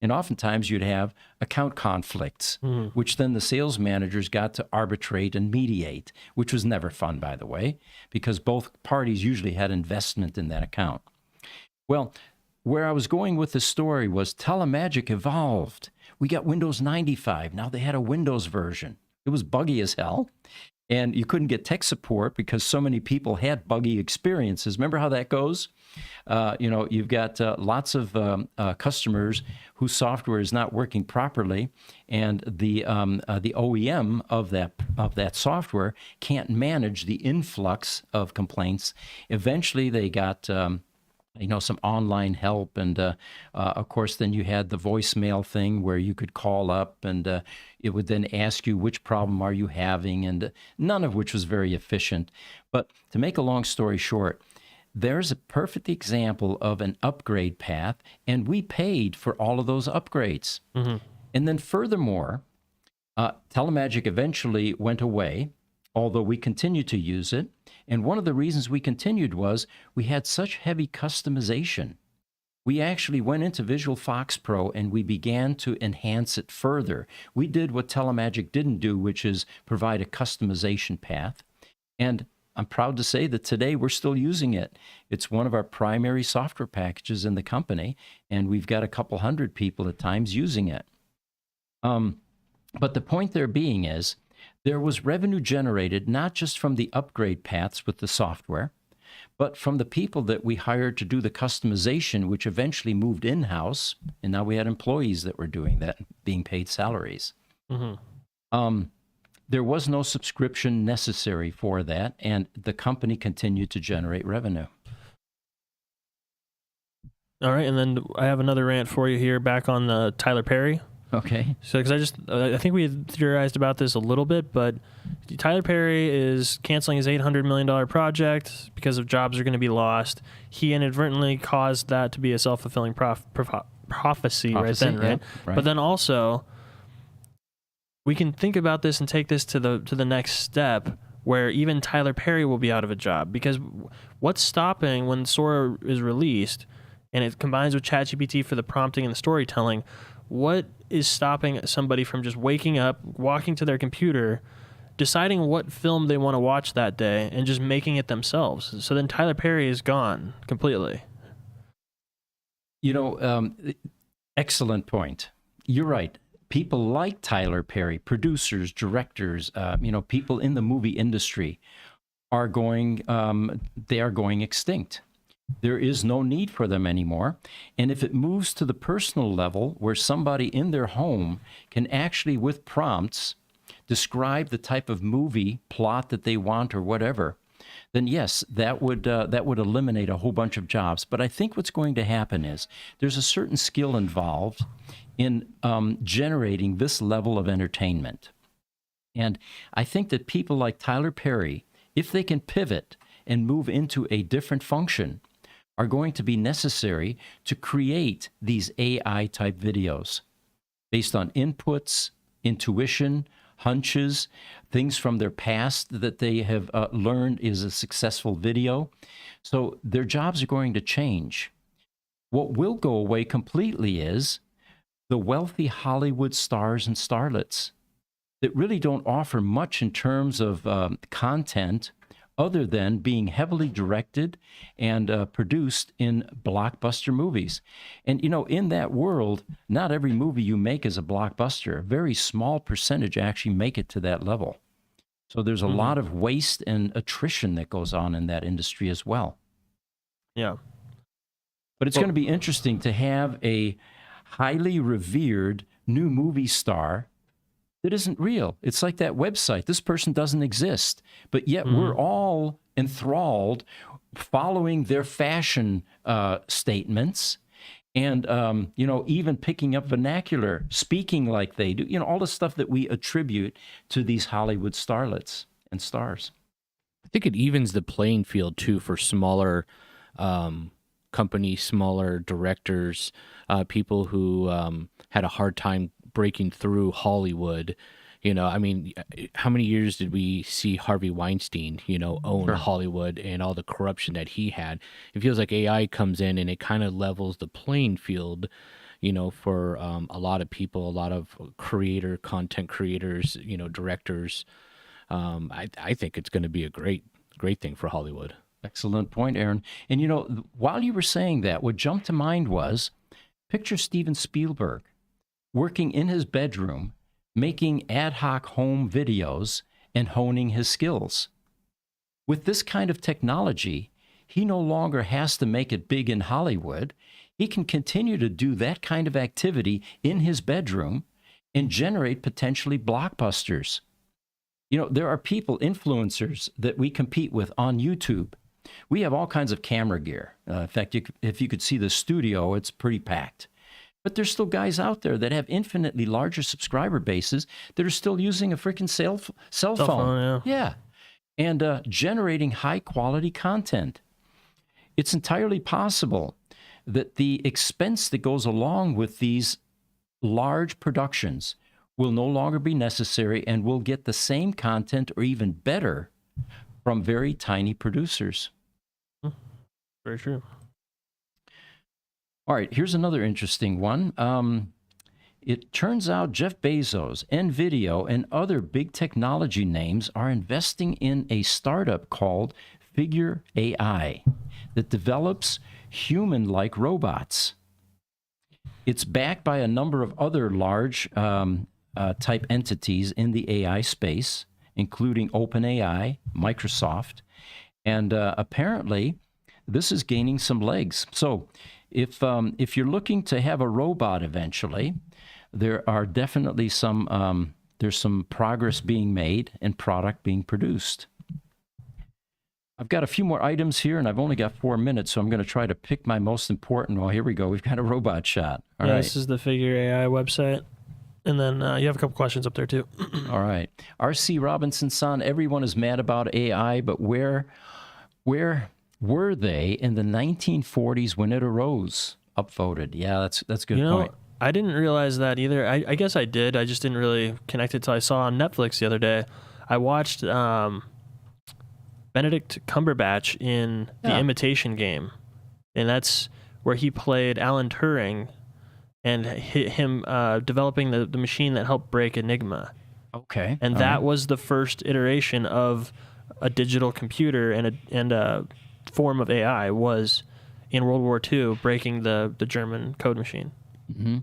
And oftentimes you'd have account conflicts, which then the sales managers got to arbitrate and mediate, which was never fun, by the way, because both parties usually had investment in that account. Well, where I was going with the story was Telemagic evolved. We got Windows 95. Now they had a Windows version. It was buggy as hell. And you couldn't get tech support because so many people had buggy experiences. Remember how that goes? You've got lots of customers whose software is not working properly, and the OEM of that software can't manage the influx of complaints. Eventually, they got some online help, and of course, then you had the voicemail thing where you could call up, and it would then ask you which problem are you having, and none of which was very efficient. But to make a long story short, there's a perfect example of an upgrade path, and we paid for all of those upgrades. Mm-hmm. And then furthermore, Telemagic eventually went away, although we continued to use it. And one of the reasons we continued was we had such heavy customization. We actually went into Visual Fox Pro and we began to enhance it further. We did what Telemagic didn't do, which is provide a customization path. And I'm proud to say that today we're still using it. It's one of our primary software packages in the company, and we've got a couple hundred people at times using it. But the point there being is, there was revenue generated not just from the upgrade paths with the software, but from the people that we hired to do the customization, which eventually moved in-house, and now we had employees that were doing that, being paid salaries. Mm-hmm. There was no subscription necessary for that, and the company continued to generate revenue. All right, and then I have another rant for you here back on the Tyler Perry. Okay. So, because I think we had theorized about this a little bit, but Tyler Perry is canceling his $800 million project because of jobs are going to be lost. He inadvertently caused that to be a self-fulfilling prophecy right then, right? Yeah, right? But then also, we can think about this and take this to the next step, where even Tyler Perry will be out of a job, because what's stopping when Sora is released and it combines with ChatGPT for the prompting and the storytelling? What is stopping somebody from just waking up, walking to their computer, deciding what film they want to watch that day, and just making it themselves? So then Tyler Perry is gone completely. Excellent point. You're right. People like Tyler Perry, producers, directors, people in the movie industry are going extinct. There is no need for them anymore. And if it moves to the personal level where somebody in their home can actually, with prompts, describe the type of movie plot that they want or whatever, then yes, that would eliminate a whole bunch of jobs. But I think what's going to happen is there's a certain skill involved in generating this level of entertainment. And I think that people like Tyler Perry, if they can pivot and move into a different function, are going to be necessary to create these AI-type videos based on inputs, intuition, hunches, things from their past that they have learned is a successful video. So their jobs are going to change. What will go away completely is the wealthy Hollywood stars and starlets that really don't offer much in terms of content other than being heavily directed and produced in blockbuster movies. And, in that world, not every movie you make is a blockbuster. A very small percentage actually make it to that level. So there's a lot of waste and attrition that goes on in that industry as well. Yeah. But it's going to be interesting to have a highly revered new movie star that isn't real. It's like that website. This person doesn't exist, but yet we're all enthralled following their fashion statements and, even picking up vernacular, speaking like they do, all the stuff that we attribute to these Hollywood starlets and stars. I think it evens the playing field, too, for smaller companies, smaller directors, people who had a hard time breaking through Hollywood. How many years did we see Harvey Weinstein, own Hollywood and all the corruption that he had? It feels like AI comes in and it kind of levels the playing field, for a lot of people, a lot of content creators, directors. I think it's going to be a great thing for Hollywood. Excellent point, Aaron. And, while you were saying that, what jumped to mind was, picture Steven Spielberg working in his bedroom, making ad hoc home videos and honing his skills. With this kind of technology, he no longer has to make it big in Hollywood. He can continue to do that kind of activity in his bedroom and generate potentially blockbusters. You know, there are people, influencers, that we compete with on YouTube. We have all kinds of camera gear. In fact, if you could see the studio, it's pretty packed. But there's still guys out there that have infinitely larger subscriber bases that are still using a freaking cell phone. Yeah. And generating high-quality content. It's entirely possible that the expense that goes along with these large productions will no longer be necessary, and we'll get the same content or even better from very tiny producers. Very true. All right, here's another interesting one. It turns out Jeff Bezos, NVIDIA, and other big technology names are investing in a startup called Figure AI that develops human-like robots. It's backed by a number of other large type entities in the AI space, including OpenAI, Microsoft, and apparently this is gaining some legs. So if you're looking to have a robot eventually, there are definitely there's some progress being made and product being produced. I've got a few more items here, and I've only got 4 minutes, so I'm going to try to pick my most important. Well, here we go. We've got a robot shot. All right. This is the Figure AI website. And then you have a couple questions up there, too. All right. R.C. Robinson-san, everyone is mad about AI, but where were they in the 1940s when it arose? Upvoted. Yeah, that's a good point. I didn't realize that either. I guess I did. I just didn't really connect it till I saw on Netflix the other day. I watched Benedict Cumberbatch in The Imitation Game. And that's where he played Alan Turing and him developing the machine that helped break Enigma. Okay. And that was the first iteration of a digital computer and a form of AI was in World War II breaking the German code machine. Mm-hmm.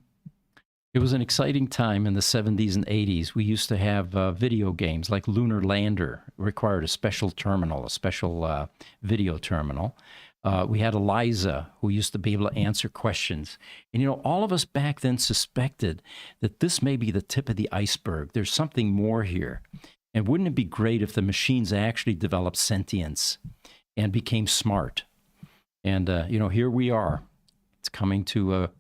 It was an exciting time in the 70s and 80s. We used to have video games like Lunar Lander, required a special terminal, a special video terminal. We had Eliza, who used to be able to answer questions. And, you know, all of us back then suspected that this may be the tip of the iceberg. There's something more here. And wouldn't it be great if the machines actually developed sentience and became smart? And, you know, here we are. It's coming to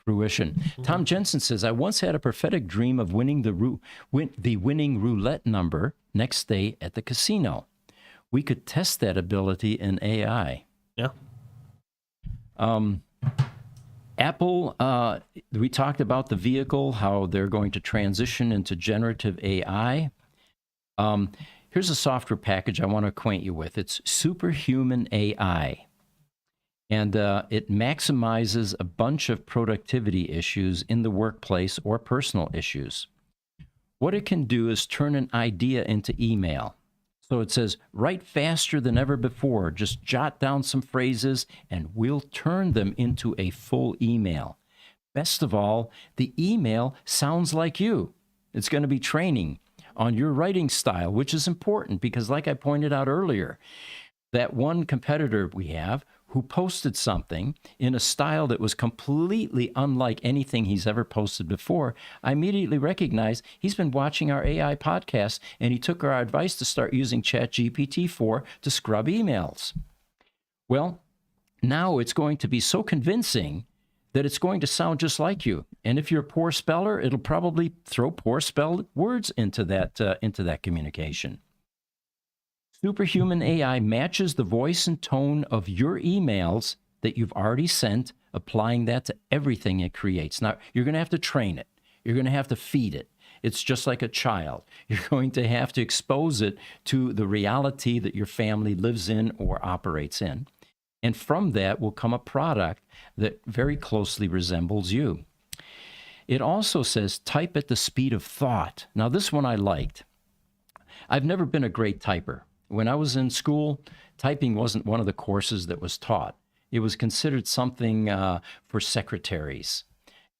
fruition. Tom Jensen says, I once had a prophetic dream of winning the winning roulette number next day at the casino. We could test that ability in AI. Yeah. Apple, we talked about the vehicle, how they're going to transition into generative AI. Here's a software package I want to acquaint you with. It's Superhuman AI. And it maximizes a bunch of productivity issues in the workplace or personal issues. What it can do is turn an idea into email. So it says, write faster than ever before. Just jot down some phrases and we'll turn them into a full email. Best of all, the email sounds like you. It's going to be training on your writing style, which is important because, like I pointed out earlier, that one competitor we have who posted something in a style that was completely unlike anything he's ever posted before, I immediately recognized he's been watching our AI podcast, and he took our advice to start using ChatGPT-4 to scrub emails. Well, now it's going to be so convincing that it's going to sound just like you. And if you're a poor speller, it'll probably throw poor spelled words into that communication. Superhuman AI matches the voice and tone of your emails that you've already sent, applying that to everything it creates. Now, you're going to have to train it. You're going to have to feed it. It's just like a child. You're going to have to expose it to the reality that your family lives in or operates in. And from that will come a product that very closely resembles you. It also says type at the speed of thought. Now, this one I liked. I've never been a great typer. When I was in school, typing wasn't one of the courses that was taught. It was considered something for secretaries.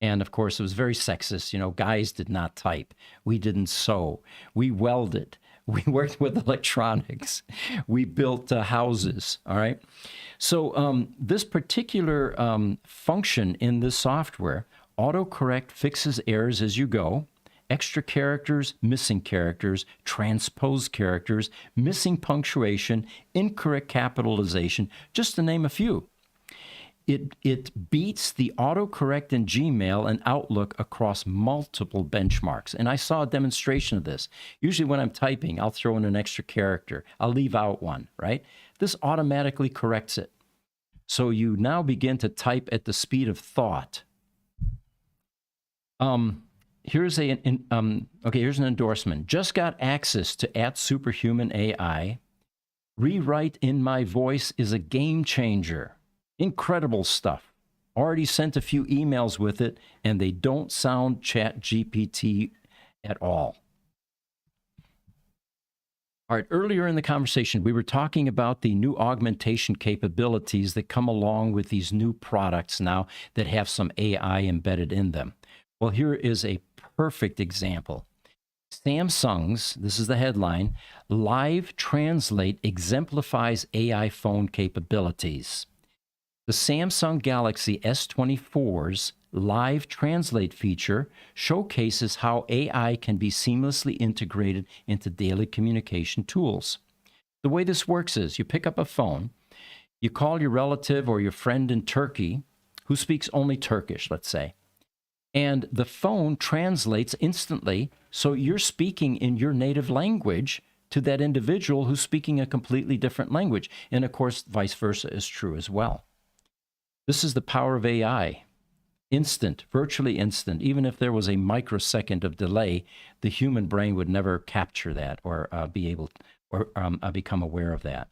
And of course, it was very sexist. You know, guys did not type. We didn't sew. We welded. We worked with electronics. We built houses. All right. So this particular function in this software, autocorrect fixes errors as you go. Extra characters, missing characters, transposed characters, missing punctuation, incorrect capitalization, just to name a few. It beats the autocorrect in Gmail and Outlook across multiple benchmarks. And I saw a demonstration of this. Usually when I'm typing, I'll throw in an extra character. I'll leave out one, right? This automatically corrects it. So you now begin to type at the speed of thought. Here's an endorsement. Just got access to @Superhuman AI. Rewrite in my voice is a game changer. Incredible stuff. Already sent a few emails with it, and they don't sound ChatGPT at all. All right, earlier in the conversation, we were talking about the new augmentation capabilities that come along with these new products now that have some AI embedded in them. Well, here is a perfect example. Samsung's, this is the headline, Live Translate exemplifies AI phone capabilities. The Samsung Galaxy S24's Live Translate feature showcases how AI can be seamlessly integrated into daily communication tools. The way this works is you pick up a phone, you call your relative or your friend in Turkey who speaks only Turkish, let's say, and the phone translates instantly, so you're speaking in your native language to that individual who's speaking a completely different language. And of course, vice versa is true as well. This is the power of AI. Instant, virtually instant. Even if there was a microsecond of delay, the human brain would never capture that or be able or become aware of that.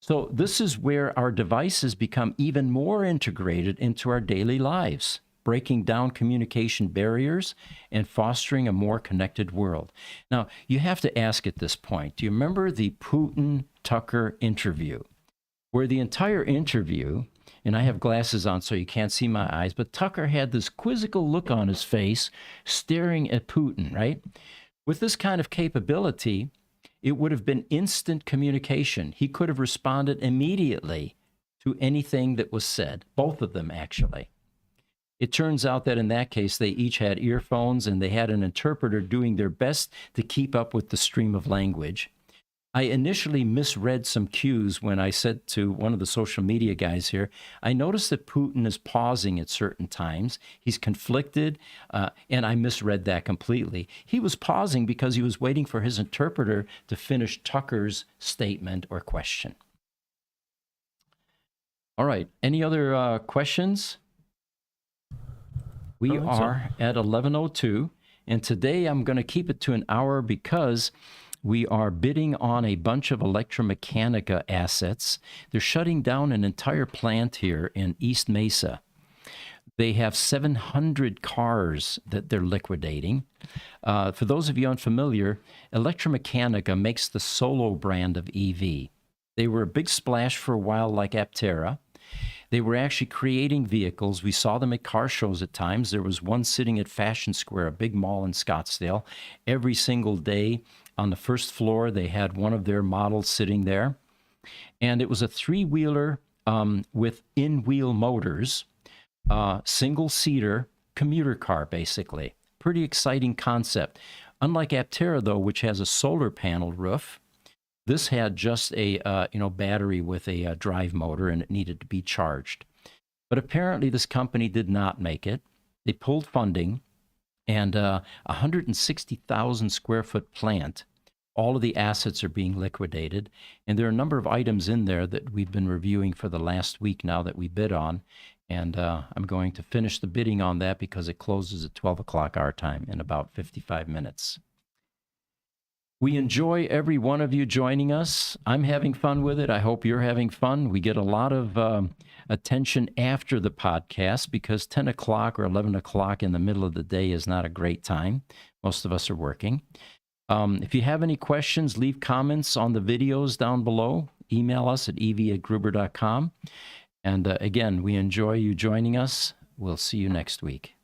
So this is where our devices become even more integrated into our daily lives, breaking down communication barriers and fostering a more connected world. Now, you have to ask at this point, do you remember the Putin-Tucker interview, where the entire interview, and I have glasses on so you can't see my eyes, but Tucker had this quizzical look on his face staring at Putin, right? With this kind of capability, it would have been instant communication. He could have responded immediately to anything that was said, both of them actually. It turns out that in that case, they each had earphones and they had an interpreter doing their best to keep up with the stream of language. I initially misread some cues when I said to one of the social media guys here, I noticed that Putin is pausing at certain times. He's conflicted, and I misread that completely. He was pausing because he was waiting for his interpreter to finish Tucker's statement or question. All right, any other questions? We are at 11:02, and today I'm going to keep it to an hour because we are bidding on a bunch of electromechanica assets. They're shutting down an entire plant here in East Mesa. They have 700 cars that they're liquidating. For those of you unfamiliar, Electromechanica makes the Solo brand of EV. They were a big splash for a while like Aptera. They were actually creating vehicles. We saw them at car shows at times. There was one sitting at Fashion Square, a big mall in Scottsdale. Every single day on the first floor, they had one of their models sitting there. And it was a three-wheeler with in-wheel motors, single-seater commuter car, basically. Pretty exciting concept. Unlike Aptera, though, which has a solar panel roof, this had just a battery with a drive motor, and it needed to be charged. But apparently this company did not make it. They pulled funding, and 160,000 square foot plant. All of the assets are being liquidated, and there are a number of items in there that we've been reviewing for the last week now that we bid on, and I'm going to finish the bidding on that because it closes at 12 o'clock our time in about 55 minutes. We enjoy every one of you joining us. I'm having fun with it. I hope you're having fun. We get a lot of attention after the podcast because 10 o'clock or 11 o'clock in the middle of the day is not a great time. Most of us are working. If you have any questions, leave comments on the videos down below. Email us at ev@gruber.com. And again, we enjoy you joining us. We'll see you next week.